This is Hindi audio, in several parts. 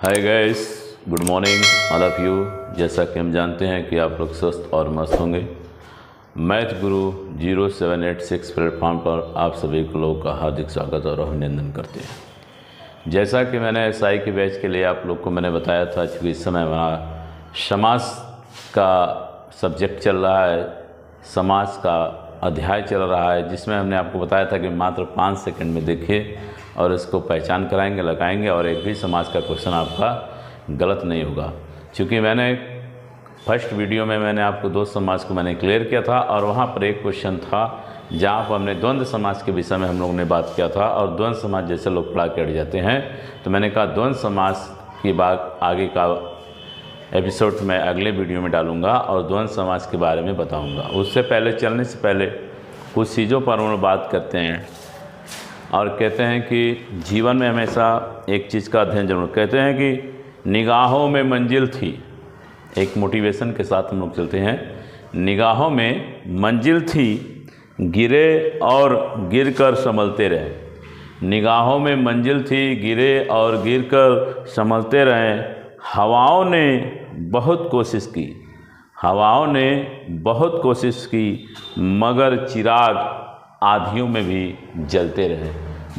Hi guys, good morning all of you. जैसा कि हम जानते हैं कि आप लोग स्वस्थ और मस्त होंगे। मैथ गुरु 0786 प्लेटफॉर्म पर आप सभी को लोगों का हार्दिक स्वागत और अभिनंदन करते हैं। जैसा कि मैंने एसआई के बैच के लिए आप लोग को मैंने बताया था, चूँकि इस समय हमारा समाज का सब्जेक्ट चल रहा है, समाज का अध्याय चल रहा है, जिसमें हमने आपको बताया था कि मात्र 5 सेकंड में देखिए और इसको पहचान कराएंगे, लगाएंगे और एक भी समाज का क्वेश्चन आपका गलत नहीं होगा। क्योंकि मैंने फर्स्ट वीडियो में मैंने आपको 2 समाज को मैंने क्लियर किया था और वहाँ पर एक क्वेश्चन था जहाँ पर हमने द्वंद्व समाज के विषय में हम लोगों ने बात किया था। और द्वंद्व समाज जैसे लोग पढ़ा के अड़ जाते हैं, तो मैंने कहा द्वंद्व समाज की बात आगे का एपिसोड मैं अगले वीडियो में डालूंगा और द्वंद्व समाज के बारे में बताऊंगा। उससे पहले चलने से पहले कुछ चीज़ों पर हम बात करते हैं और कहते हैं कि जीवन में हमेशा एक चीज़ का अध्ययन जरूर। कहते हैं कि निगाहों में मंजिल थी, एक मोटिवेशन के साथ हम लोग चलते हैं। निगाहों में मंजिल थी, गिरे और गिरकर संभलते रहे। निगाहों में मंजिल थी, गिरे और गिरकर संभलते रहे। हवाओं ने बहुत कोशिश की, हवाओं ने बहुत कोशिश की, मगर चिराग आधियों में भी जलते रहे,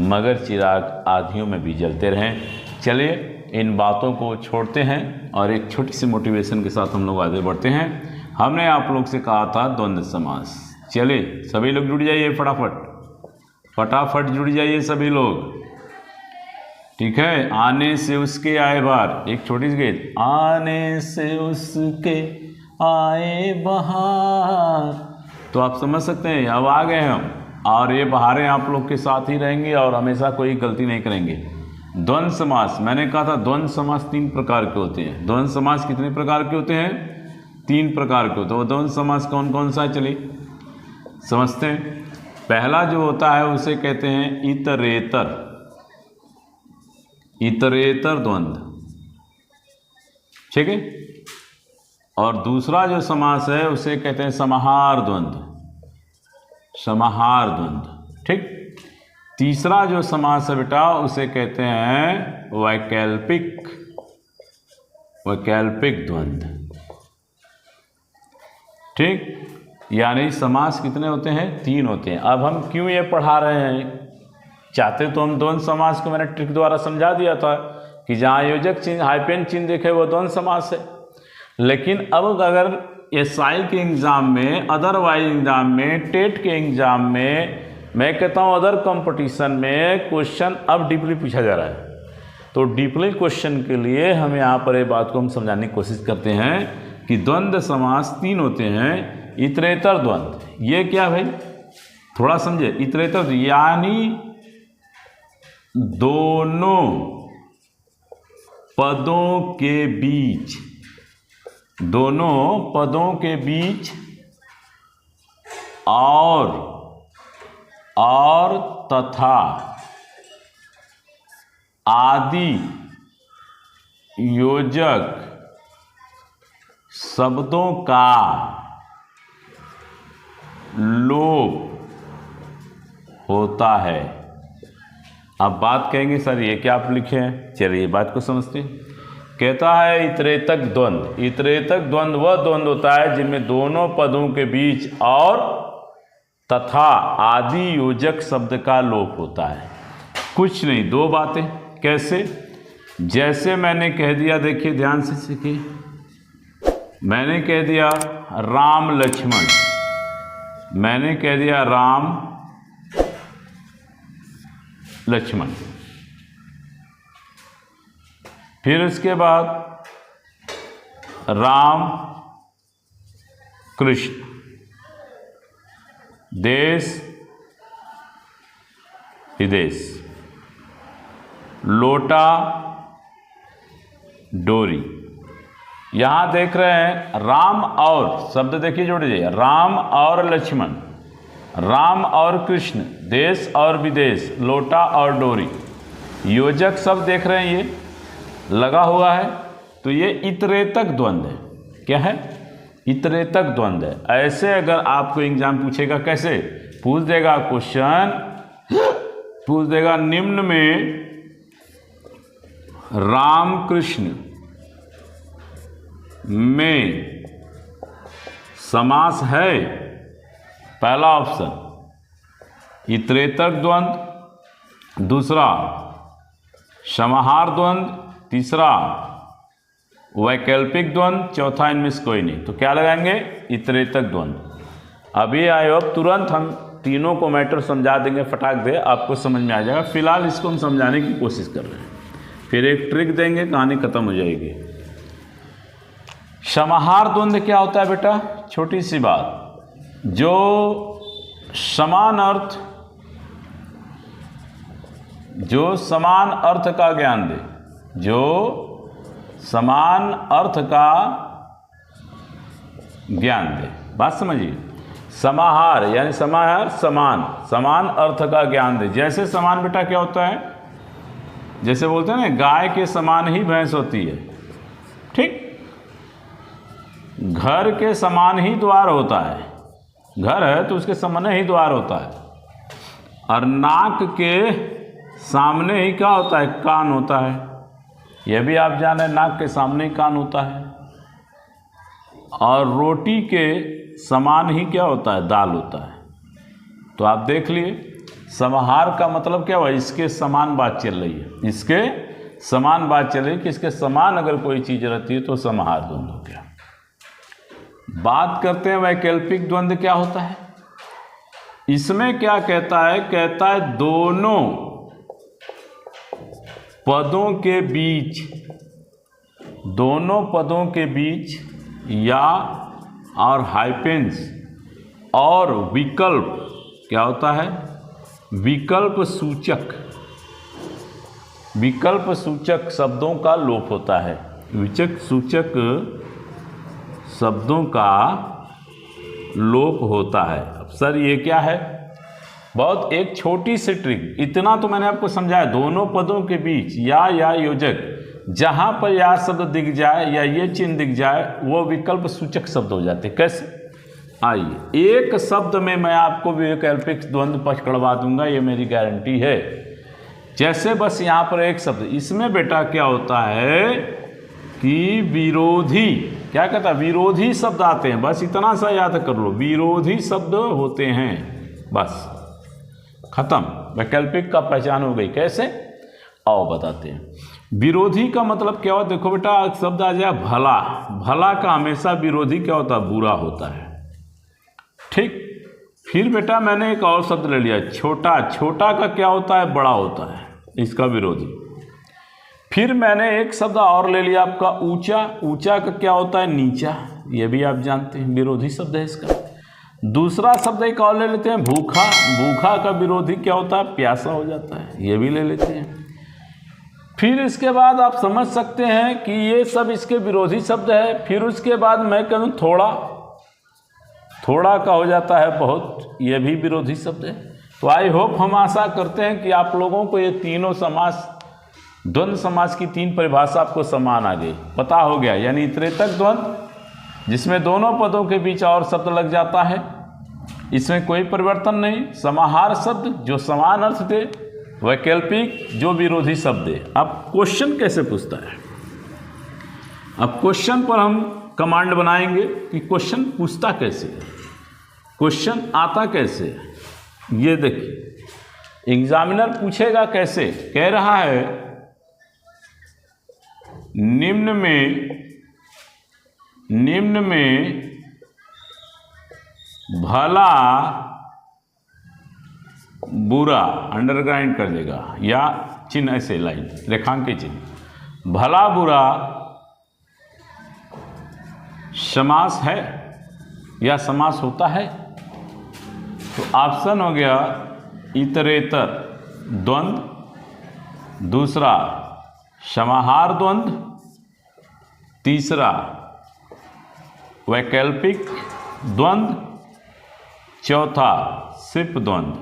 मगर चिराग आधियों में भी जलते रहें। चलिए इन बातों को छोड़ते हैं और एक छोटी सी मोटिवेशन के साथ हम लोग आगे बढ़ते हैं। हमने आप लोग से कहा था द्वंद्व समास। चलिए सभी लोग जुड़ जाइए, फटाफट जुड़ जाइए सभी लोग, ठीक है। आने से उसके आए बाहर, एक छोटी सी गीत। आने से उसके आए बाहर, तो आप समझ सकते हैं अब आ गए हम, और ये बहारें आप लोग के साथ ही रहेंगे और हमेशा कोई गलती नहीं करेंगे। द्वंद्व समास, मैंने कहा था द्वंद्व समास 3 प्रकार के होते हैं। द्वंद्व समास कितने प्रकार के होते हैं? 3 प्रकार के होते हैं। द्वंद्व समास कौन कौन सा है, चलिए समझते हैं। पहला जो होता है उसे कहते हैं इतरेतर, इतरेतर द्वंद्व, ठीक है। और दूसरा जो समास है उसे कहते हैं समाहार द्वंद्व, समाहार द्वंद्व, ठीक। तीसरा जो समास है बेटा उसे कहते हैं वैकल्पिक, वैकल्पिक द्वंद्व, ठीक। यानी समास कितने होते हैं? 3 होते हैं। अब हम क्यों ये पढ़ा रहे हैं? चाहते तो हम द्वंद्व समास को मैंने ट्रिक द्वारा समझा दिया था कि जहाँ योजक चिन्ह हाइपेन चिन्ह देखे वो द्वंद्व समास है। लेकिन अब अगर एसआई के एग्ज़ाम में, अदरवाइज एग्ज़ाम में, टेट के एग्ज़ाम में, मैं कहता हूँ अदर कंपटीशन में क्वेश्चन अब डीपली पूछा जा रहा है, तो डीपली क्वेश्चन के लिए हम यहाँ पर ये बात को हम समझाने की कोशिश करते हैं कि द्वंद्व समास 3 होते हैं। इतरेतर द्वंद्व, ये क्या भाई थोड़ा समझे। इतरेतर यानी दोनों पदों के बीच, दोनों पदों के बीच और तथा आदि योजक शब्दों का लोप होता है। अब बात कहेंगे सर ये क्या आप लिखे हैं, चलिए बात को समझते हैं। कहता है इतरेतक द्वंद्व, इतरेतक द्वंद्व वह द्वंद्व होता है जिनमें दोनों पदों के बीच और तथा आदि योजक शब्द का लोप होता है। कुछ नहीं, 2 बातें। कैसे? जैसे मैंने कह दिया, देखिए ध्यान से सीखिए, मैंने कह दिया राम लक्ष्मण, मैंने कह दिया राम लक्ष्मण, फिर उसके बाद राम कृष्ण, देश विदेश, लोटा डोरी। यहां देख रहे हैं राम और शब्द देखिए जोड़ दीजिए, राम और लक्ष्मण, राम और कृष्ण, देश और विदेश, लोटा और डोरी। योजक शब्द देख रहे हैं ये लगा हुआ है, तो ये इतरेतक द्वंद्व है। क्या है? इतरेतक द्वंद्व है। ऐसे अगर आपको एग्जाम पूछेगा, कैसे पूछ देगा क्वेश्चन, पूछ देगा निम्न में रामकृष्ण में समास है? पहला ऑप्शन इतरेतर द्वंद्व, दूसरा समाहार द्वंद्व, तीसरा वैकल्पिक द्वंद्व, चौथा इनमें से कोई नहीं। तो क्या लगाएंगे? इतरेतर द्वंद्व। अभी आए अब तुरंत हम तीनों को मैटर समझा देंगे, फटाक दे आपको समझ में आ जाएगा। फिलहाल इसको हम समझाने की कोशिश कर रहे हैं, फिर एक ट्रिक देंगे, कहानी खत्म हो जाएगी। समाहार द्वंद्व क्या होता है बेटा? छोटी सी बात, जो समान अर्थ का ज्ञान दे, जो समान अर्थ का ज्ञान दे। बात समझिए, समाहार यानी समाहार समान अर्थ का ज्ञान दे। जैसे समान बेटा क्या होता है? जैसे बोलते हैं ना, गाय के समान ही भैंस होती है, ठीक। घर के समान ही द्वार होता है, घर है तो उसके सामने ही द्वार होता है। और नाक के सामने ही क्या होता है? कान होता है। यह भी आप जाने, नाक के सामने ही कान होता है। और रोटी के समान ही क्या होता है? दाल होता है। तो आप देख लिए, समाहार का मतलब क्या हुआ? इसके समान बात चल रही है, इसके समान बात चल रही है कि इसके समान अगर कोई चीज़ रहती है तो समाहार द्वंद्व हो गया। बात करते हैं वैकल्पिक द्वंद्व क्या होता है। इसमें क्या कहता है? कहता है दोनों पदों के बीच या और हाइपेंस और विकल्प क्या होता है? विकल्प सूचक शब्दों का लोप होता है। विकल्प सूचक शब्दों का लोप होता है। अब सर ये क्या है? बहुत एक छोटी सी ट्रिक, इतना तो मैंने आपको समझाया। दोनों पदों के बीच या योजक, जहां पर या शब्द दिख जाए या ये चिन्ह दिख जाए, वो विकल्प सूचक शब्द हो जाते। कैसे? आइए, एक शब्द में मैं आपको वैकल्पिक द्वंद्व पकड़वा दूंगा, ये मेरी गारंटी है। जैसे बस यहाँ पर एक शब्द, इसमें बेटा क्या होता है कि विरोधी, क्या कहता है? विरोधी शब्द आते हैं, बस इतना सा याद कर लो, विरोधी शब्द होते हैं, बस खत्म। वैकल्पिक का पहचान हो गई। कैसे? आओ बताते हैं। विरोधी का मतलब क्या होता है? देखो बेटा, शब्द आ जाए भला। भला का हमेशा विरोधी क्या होता है? बुरा होता है, ठीक। फिर बेटा मैंने एक और शब्द ले लिया, छोटा। छोटा का क्या होता है? बड़ा होता है, इसका विरोधी। फिर मैंने एक शब्द और ले लिया आपका ऊंचा। ऊंचा का क्या होता है? नीचा। ये भी आप जानते हैं, विरोधी शब्द है इसका। दूसरा शब्द एक और ले लेते हैं, भूखा। भूखा का विरोधी क्या होता है? प्यासा हो जाता है, ये भी ले लेते हैं। फिर इसके बाद आप समझ सकते हैं कि ये सब इसके विरोधी शब्द है। फिर उसके बाद मैं कहूँ थोड़ा। थोड़ा का हो जाता है बहुत, ये भी विरोधी शब्द है। तो आई होप, हम आशा करते हैं कि आप लोगों को ये तीनों समास, द्वंद्व समास की तीन परिभाषा आपको समान आ गई, पता हो गया। यानी इतरेतर द्वंद्व, जिसमें दोनों पदों के बीच और शब्द लग जाता है, इसमें कोई परिवर्तन नहीं। समाहार शब्द जो समान अर्थ दे, वैकल्पिक जो विरोधी शब्द दे। अब क्वेश्चन कैसे पूछता है? अब क्वेश्चन पर हम कमांड बनाएंगे कि क्वेश्चन पूछता कैसे है, क्वेश्चन आता कैसे है। ये देखिए, एग्जामिनर पूछेगा कैसे। कह रहा है निम्न में भला बुरा, अंडरलाइन कर देगा या चिन्ह ऐसे लाइन रेखांकित चिन्ह, भला बुरा समास है या समास होता है? तो ऑप्शन हो गया इतरेतर द्वंद्व, दूसरा समाहार द्वंद्व, तीसरा वैकल्पिक द्वंद्व, चौथा सिर्फ द्वंद्व।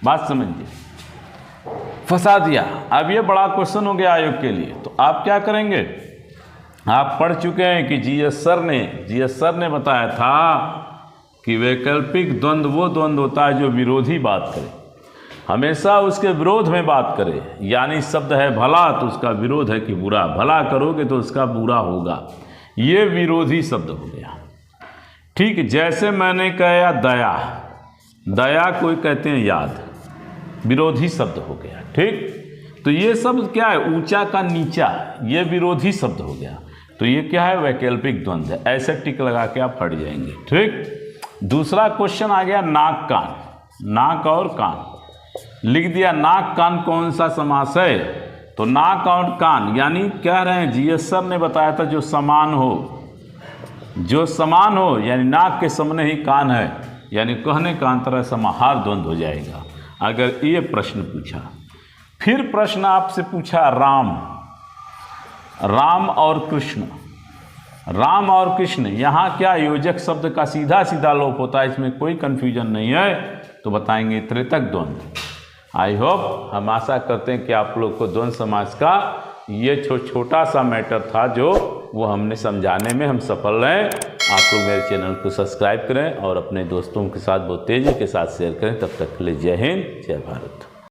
बात समझिए, फंसा दिया। अब ये बड़ा क्वेश्चन हो गया आयोग के लिए। तो आप क्या करेंगे? आप पढ़ चुके हैं कि जीएस सर ने बताया था कि वैकल्पिक द्वंद्व वो द्वंद्व होता है जो विरोधी बात करे। हमेशा उसके विरोध में बात करे, यानी शब्द है भला तो उसका विरोध है कि बुरा, भला करोगे तो उसका बुरा होगा, ये विरोधी शब्द हो गया। ठीक, जैसे मैंने कहा दया, दया कोई कहते हैं याद, विरोधी शब्द हो गया। ठीक, तो ये शब्द क्या है, ऊंचा का नीचा, ये विरोधी शब्द हो गया। तो ये क्या है, वैकल्पिक द्वंद्व है, ऐसे टिक लगा के आप हट जाएंगे। ठीक, दूसरा क्वेश्चन आ गया नाक कान, नाक और कान लिख दिया। नाक कान कौन सा समास है, तो नाक और कान यानी कह रहे हैं, जीएस सर ने बताया था जो समान हो, जो समान हो, यानी नाक के सामने ही कान है, यानी कहने का अंतर समाहार द्वंद्व हो जाएगा अगर ये प्रश्न पूछा। फिर प्रश्न आपसे पूछा राम, राम और कृष्ण, राम और कृष्ण, यहाँ क्या योजक शब्द का सीधा सीधा लोप होता है, इसमें कोई कंफ्यूजन नहीं है, तो बताएंगे त्रितक द्वंद्व। आई होप, हम आशा करते हैं कि आप लोग को द्वंद्व समास का ये छोटा सा मैटर था जो वो हमने समझाने में हम सफल रहे। आप लोग मेरे चैनल को सब्सक्राइब करें और अपने दोस्तों के साथ बहुत तेज़ी के साथ शेयर करें। तब तक के लिए जय हिंद, जय भारत।